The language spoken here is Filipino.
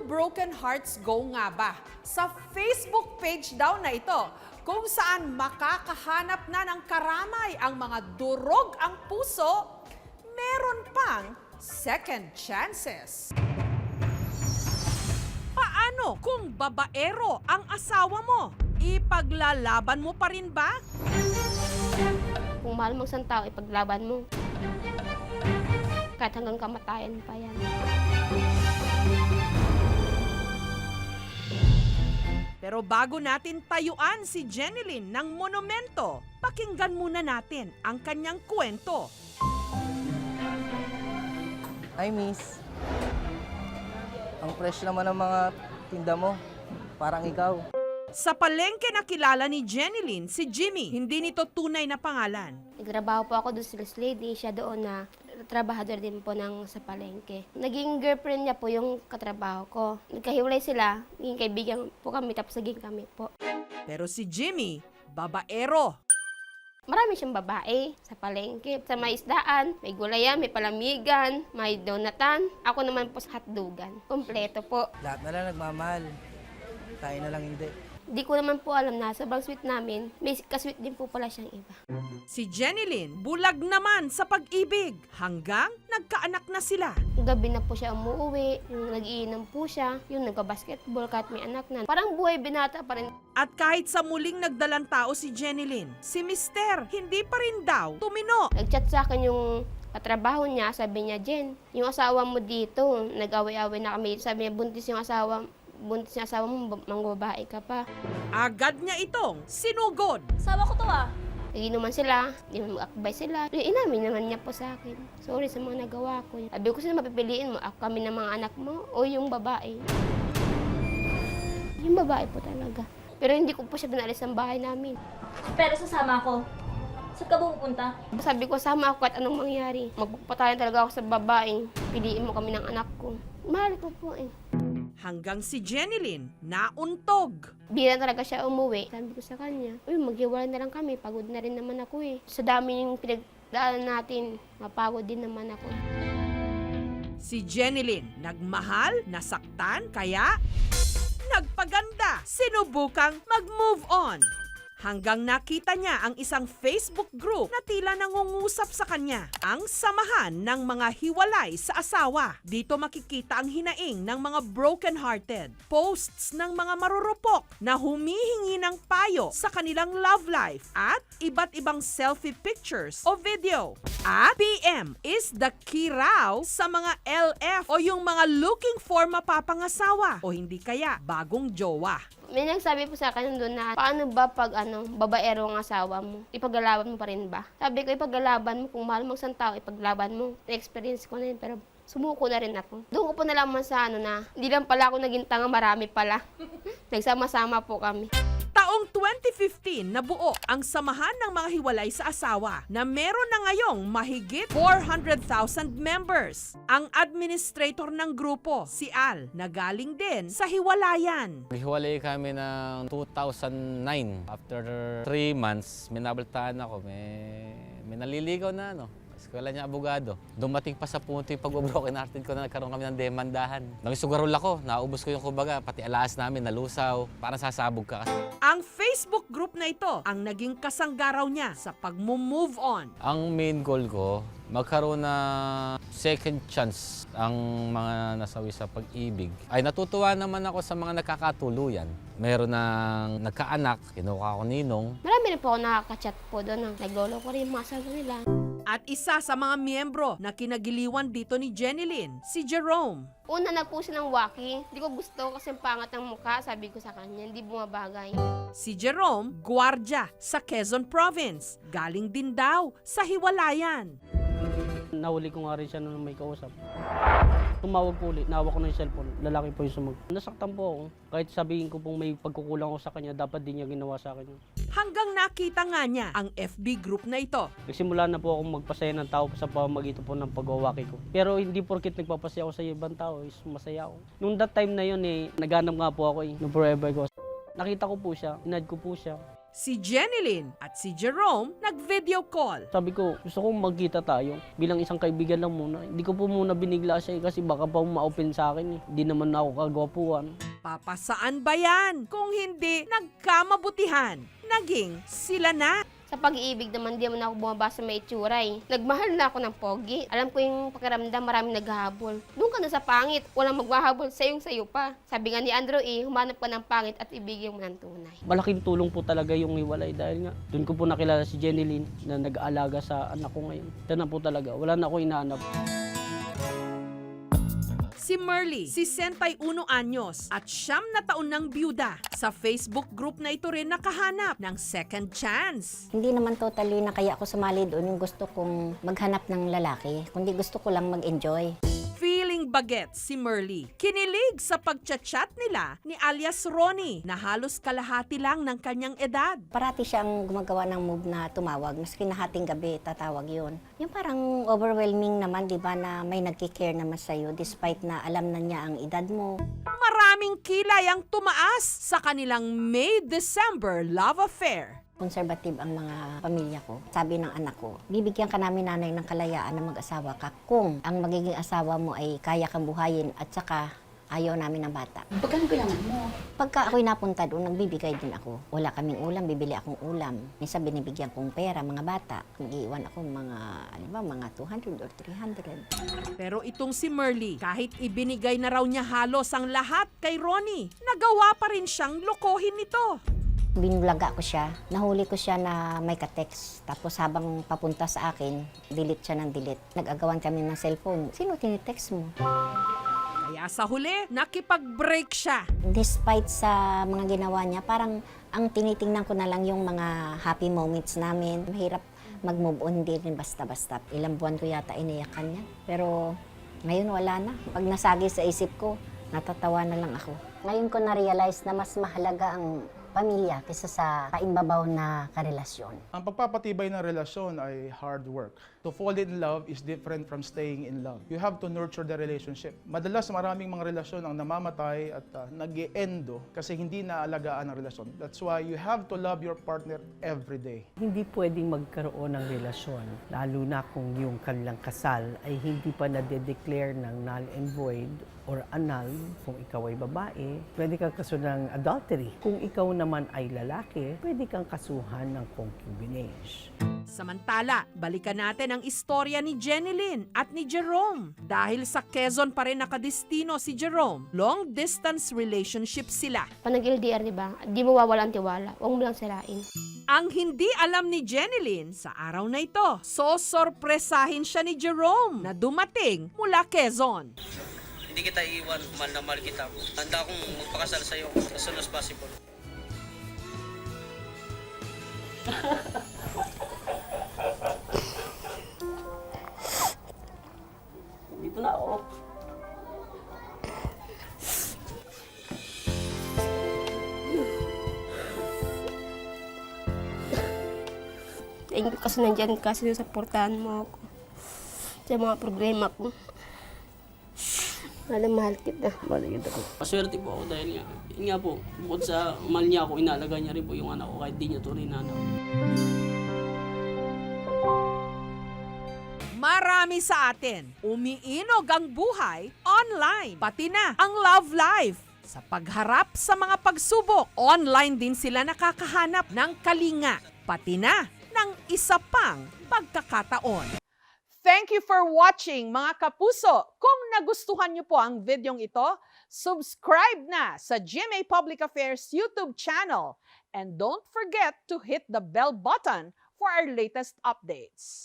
Broken Hearts Go nga ba? Sa Facebook page daw na ito, kung saan makakahanap na ng karamay ang mga durog ang puso, meron pang second chances. Paano kung babaero ang asawa mo? Ipaglalaban mo pa rin ba? Kung mahal mo isang tao, ipaglaban mo. Kahit hanggang kamatayan pa yan. Pero bago natin tayuan si Jenilyn ng monumento, pakinggan muna natin ang kanyang kwento. Hi, miss. Ang fresh naman ng mga tinda mo. Parang ikaw. Sa palengke nakilala ni Jenilyn si Jimmy, hindi nito tunay na pangalan. Nagtrabaho po ako doon sa Sales Lady, siya doon na trabahador din po sa palengke. Naging girlfriend niya po yung katrabaho ko. Nagkahiwalay sila, naging kaibigan po kami, tapos naging kami po. Pero si Jimmy, babaero. Marami siyang babae sa palengke. Sa may isdaan, may gulayan, may palamigan, may donatan. Ako naman po sa hotdogan. Kompleto po. Lahat na lang nagmamahal. Tayo na lang hindi. Di ko naman po alam na sobrang sweet namin, may kasweet din po pala siyang iba. Si Jenilyn, bulag naman sa pag-ibig hanggang nagkaanak na sila. Gabi na po siya umuwi, yung nag-iinom po siya, yung nagka-basketball kahit may anak na. Parang buhay binata pa rin. At kahit sa muling nagdalang tao si Jenilyn, si Mister hindi pa rin daw tumino. Nag-chat sa akin yung katrabaho niya, sabi niya, Jen, yung asawa mo dito, nag-away-away na kami. Sabi niya, buntis yung asawa mo, mangbabae ka pa. Agad niya itong sinugod. Asawa ko to ah. Naginuman sila, di naman mag-akbay sila. Inamin naman niya po sa akin. Sorry sa mga nagawa ko. Sabi ko sila, mapipiliin mo, ako kami ng mga anak mo o yung babae. Yung babae po talaga. Pero hindi ko po siya dinalis ng bahay namin. Pero sasama ako. Saan ka pupunta? Sabi ko, sama ako kahit anong mangyari. Magpupatayan talaga ako sa babaeng. Piliin mo kami ng anak ko. Mahal ko po eh. Hanggang si Jenilyn nauntog. Bira talaga siya umuwi. Sabi ko sa kanya, uy, maghiwalay na lang kami. Pagod na rin naman ako eh. Sa dami yung pinagdaanan natin, mapagod din naman ako. Si Jenilyn nagmahal, nasaktan, kaya nagpaganda. Sinubukang mag-move on. Hanggang nakita niya ang isang Facebook group na tila nangungusap sa kanya, ang samahan ng mga hiwalay sa asawa. Dito makikita ang hinaing ng mga broken-hearted, posts ng mga marurupok na humihingi ng payo sa kanilang love life at iba't ibang selfie pictures o video. At PM is the key raw sa mga LF o yung mga looking for mapapangasawa o hindi kaya bagong jowa. May nagsabi po sa akin doon na, paano ba pag babaero ang asawa mo? Ipaglalaban mo pa rin ba? Sabi ko, ipaglalaban mo. Kung mahal mo isang tao, ipaglaban mo. Na-experience ko na yun, pero sumuko na rin ako. Doon ko po nalaman sa na, hindi lang pala ako naging tanga, marami pala. Nagsama-sama po kami. Taong 2015 nabuo ang samahan ng mga hiwalay sa asawa na meron na ngayong mahigit 400,000 members. Ang administrator ng grupo, si Al, na galing din sa hiwalayan. Hiwalay kami ng 2009. After 3 months, may nabaltaan ako, may naliligaw na eskwela niya abogado. Dumating pa sa punto yung pag-broken hearted ko na nagkaroon kami ng demandahan. Nakisugarol ako, naubos ko yung kumbaga, pati alas namin nalusaw, parang sasabog ka. Ang Facebook group na ito ang naging kasanggaraw niya sa pag-move on. Ang main goal ko, magkaroon na second chance ang mga nasawi sa pag-ibig. Ay natutuwa naman ako sa mga nakakatuluyan. Meron ng nagkaanak, kinuha ko ninong. Marami rin po ako nakaka-chat po doon. Naglolo ko rin yung mga asawa nila. At isa sa mga miyembro na kinagiliwan dito ni Jenilyn, si Jerome. Una na po siya ng waki. Hindi ko gusto kasi ang pangat ng mukha. Sabi ko sa kanya, hindi bumabagay. Si Jerome, gwardiya sa Quezon Province. Galing din daw sa hiwalayan. Nahuli ko nga rin siya nung may kausap. Tumawag po ulit, nawak ko na yung cellphone. Lalaki po yung sumag. Nasaktan po ako. Kahit sabihin ko pong may pagkukulang ako sa kanya, dapat din niya ginawa sa akin. Hanggang nakita nga niya ang FB group na ito. Nagsimula na po akong magpasaya ng tao sa pamamagitan po ng pagwawaki ko. Pero hindi porkit nagpapasaya ako sa ibang tao, is masaya ako. Nung that time na yun naghanap nga po ako nung forever ko. Nakita ko po siya, inad ko po siya. Si Jenilyn at si Jerome nag-video call. Sabi ko, gusto kong magkita tayo. Bilang isang kaibigan lang muna. Hindi ko po muna binigla siya kasi baka pa ma-open sa akin. Hindi naman ako kagwapuan. Papasaan ba yan? Kung hindi, nagkamabutihan. Naging sila na. Sa pag-iibig naman, di mo na ako bumaba sa may itsura eh. Nagmahal na ako ng pogi. Alam ko yung pakiramdam, maraming naghahabol. Doon ka na sa pangit, walang magwahabol, sayo pa. Sabi nga ni Andrew humanap ka ng pangit at ibigay mo ng tunay. Malaking tulong po talaga yung hiwalay dahil nga doon ko po nakilala si Jenilyn na nag-aalaga sa anak ko ngayon. Yan na po talaga, wala na ako inaanap. Si Merly, 61 anyos at 9 na taon ng byuda. Sa Facebook group na ito rin nakahanap ng second chance. Hindi naman totally na kaya ako sumali doon yung gusto kong maghanap ng lalaki, kundi gusto ko lang mag-enjoy. Feeling bagets si Merly. Kinilig sa pagchat-chat nila ni alias Ronnie na halos kalahati lang ng kanyang edad. Parati siyang gumagawa ng move na tumawag, maski na hating gabi tatawag yun. Yung parang overwhelming naman, di ba, na may nagkikare naman sa'yo despite na alam na niya ang edad mo. Maraming kilay ang tumaas sa kanilang May-December love affair. Conservative ang mga pamilya ko. Sabi ng anak ko, bibigyan ka namin nanay ng kalayaan na mag-asawa ka kung ang magiging asawa mo ay kaya kang buhayin at saka ayaw namin ng bata. Pagkano kailangan mo? Pagka ako'y napunta doon, nagbibigay din ako. Wala kaming ulam, bibili akong ulam. Minsan binibigyan kong pera, mga bata. Nag-iwan ako mga 200 or 300. Pero itong si Merly, kahit ibinigay na raw niya halos ang lahat kay Ronnie, nagawa pa rin siyang lokohin nito. Binulaga ko siya. Nahuli ko siya na may ka-text. Tapos habang papunta sa akin, delete siya ng delete. Nag-agawan kami ng cellphone. Sino tinitext mo? Kaya sa huli, nakipag-break siya. Despite sa mga ginawa niya, parang ang tinitingnan ko na lang yung mga happy moments namin. Mahirap mag-move on, hindi rin basta-basta. Ilang buwan ko yata iniyakan niya. Pero ngayon wala na. Pag nasagi sa isip ko, natatawa na lang ako. Ngayon ko na-realize na mas mahalaga ang pamilya kaysa sa kaimbabaw na karelasyon. Ang pagpapatibay ng relasyon ay hard work. To fall in love is different from staying in love. You have to nurture the relationship. Madalas maraming mga relasyon ang namamatay at nag-e-endo kasi hindi naalagaan ang relasyon. That's why you have to love your partner every day. Hindi pwedeng magkaroon ng relasyon, lalo na kung yung kanilang kasal ay hindi pa nade-declare ng null and void or annul. Kung ikaw ay babae, pwede kang kasuhan ng adultery. Kung ikaw naman ay lalaki, pwede kang kasuhan ng concubinage. Samantala, balikan natin ang istorya ni Jenilyn at ni Jerome. Dahil sa Quezon pa rin nakadestino si Jerome, long-distance relationship sila. Pag nag-LDR, di ba? Di mo wawala ang tiwala. Huwag mo lang sirain. Ang hindi alam ni Jenilyn sa araw na ito, sorpresahin siya ni Jerome na dumating mula Quezon. Hindi kita iiwan, mahal na mahal kita. Handa akong magpakasal sa'yo as soon as possible. Dito na ako. Thank you kasi nandyan ka, sinusuportahan mo ako sa mga problema ko. Mahal kita. Balik kita po. Paswerte po ako dahil yun nga po, bukod sa mahal niya ako, inaalaga niya rin po yung anak ko kahit di niya tunay na anak. Marami sa atin, umiinog ang buhay online, pati na ang love life. Sa pagharap sa mga pagsubok, online din sila nakakahanap ng kalinga, pati na ng isa pang pagkakataon. Thank you for watching, mga kapuso. Kung nagustuhan niyo po ang videong ito, subscribe na sa GMA Public Affairs YouTube channel. And don't forget to hit the bell button for our latest updates.